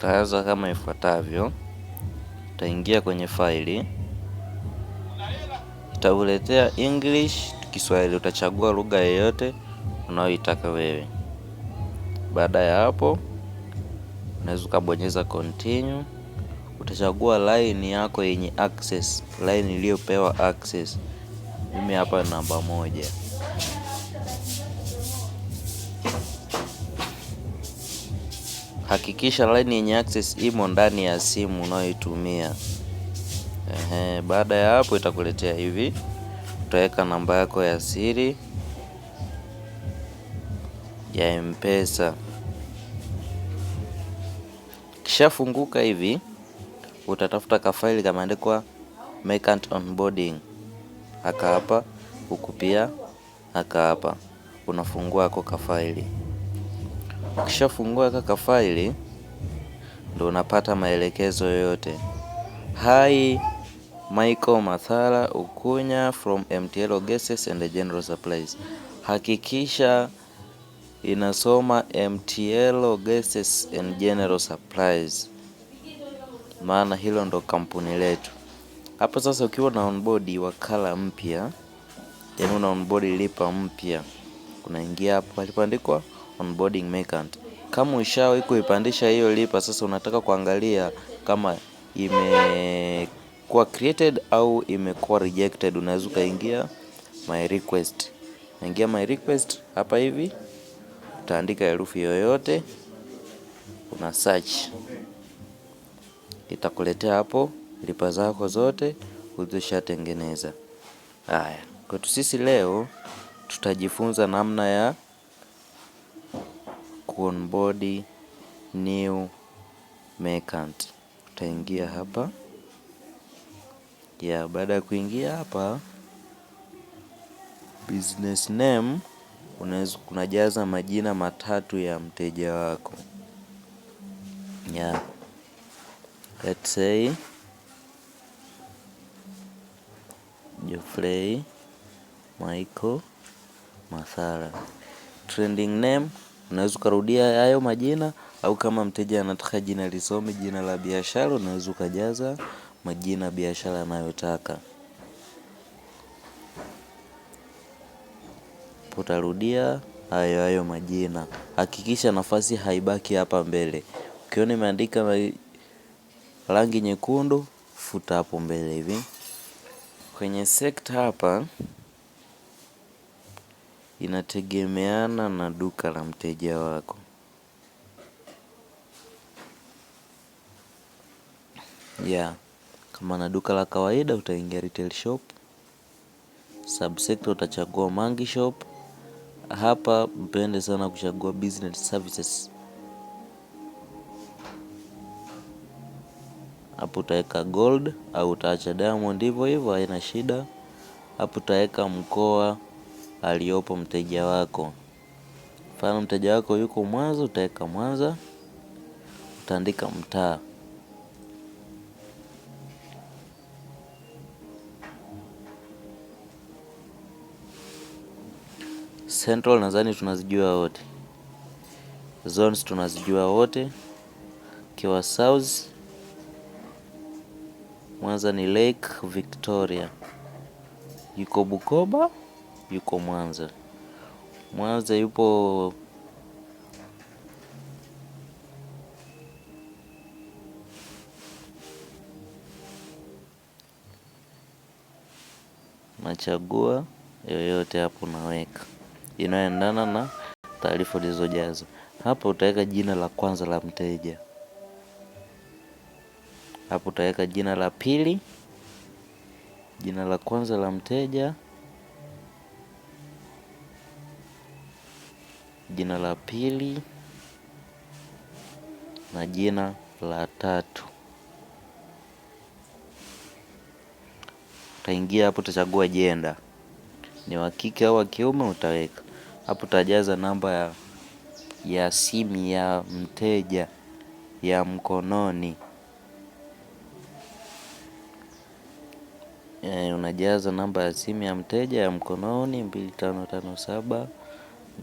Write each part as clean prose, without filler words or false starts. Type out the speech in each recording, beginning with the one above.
Utaanza kama ifuatavyo. Utaingia kwenye faili, itakuletea English, Kiswahili. Utachagua lugha yoyote unayoitaka wewe. Baada ya hapo, unaweza kubonyeza continue. Utachagua line yako yenye access, line iliyopewa access. Mimi hapa namba 1. Hakikisha line yenye access imo ndani ya simu unayoitumia. Baada ya hapo itakuletea hivi. Utaweka namba yako ya siri ya M-Pesa. Kisha funguka hivi, utatafuta kafaili kameandikwa Merchant Onboarding. Haka hapa, huku pia haka hapa. Unafungua hako kafaili. Kisha fungua haka kafaili, ndio unapata maelekezo yote. Hi Michael Mathala Ukunya from MTL Gases and General Supplies. Hakikisha inasoma MTL Gases and General Supplies, maana hilo ndo kampuni letu. Hapo sasa ukiwa na onboard wakala mpya, yaani una onboard lipa mpya, unaingia hapo palipoandikwa onboarding merchant. Kama ushawahi kuipandisha hiyo lipa, sasa unataka kuangalia kama imekuwa created au imekuwa rejected, unaweza kaingia my request. Naingia my request hapa hivi, utaandika herufi yoyote, una search. Itakuletea hapo lipa zako zote ulizoshatengeneza. Haya, kwetu sisi leo tutajifunza namna ya kuonboard new merchant. Utaingia hapa. Baada ya kuingia hapa, business name unaweza kunajaza majina matatu ya mteja wako. Let's say Geoffrey Michael Mathala. Trending name unaweza kurudia hayo majina, au kama mteja anataka jina lisome jina la biashara, unaweza kujaza majina biashara anayotaka. Utarudia hayo majina. Hakikisha nafasi haibaki hapa mbele. Ukiona imeandika rangi nyekundu, futa hapo mbele hivi. Kwenye sector hapa inategemeana na duka la mteja wako. Kama na duka la kawaida utaingia retail shop. Subsector utachagua Mangi shop. Hapa mpende sana kuchagua business services. Hapo utaweka gold au utaacha diamond, hivyo haina shida. Hapo utaweka mkoa aliopo mteja wako. Mfano mteja wako yuko Mwanza, utaweka Mwanza. Utaandika mtaa. Central nadhani tunazijua wote. Zones tunazijua wote. Kiwa South, Mwanza ni Lake Victoria. Yuko Bukoba, yuko Mwanza. Mwanza yupo nachagua yoyote hapo naweka. Inaendana na taarifa ulizojaza. Hapo utaweka jina la kwanza la mteja. Hapo utaweka jina la pili, jina la kwanza la mteja, jina la pili na jina la tatu. Utaingia hapo, utachagua jenda, ni wa kike au wa kiume utaweka. Hapo utajaza namba ya simu ya mteja ya mkononi. Unajaza namba ya simu ya mteja ya mkononi 2557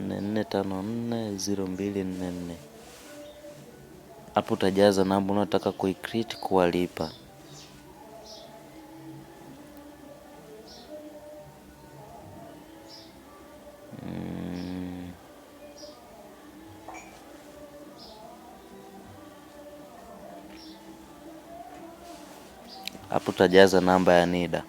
4454 0244. Hapo utajaza namba unataka kuicreate kuwalipa. Hapo utajaza namba ya NIDA.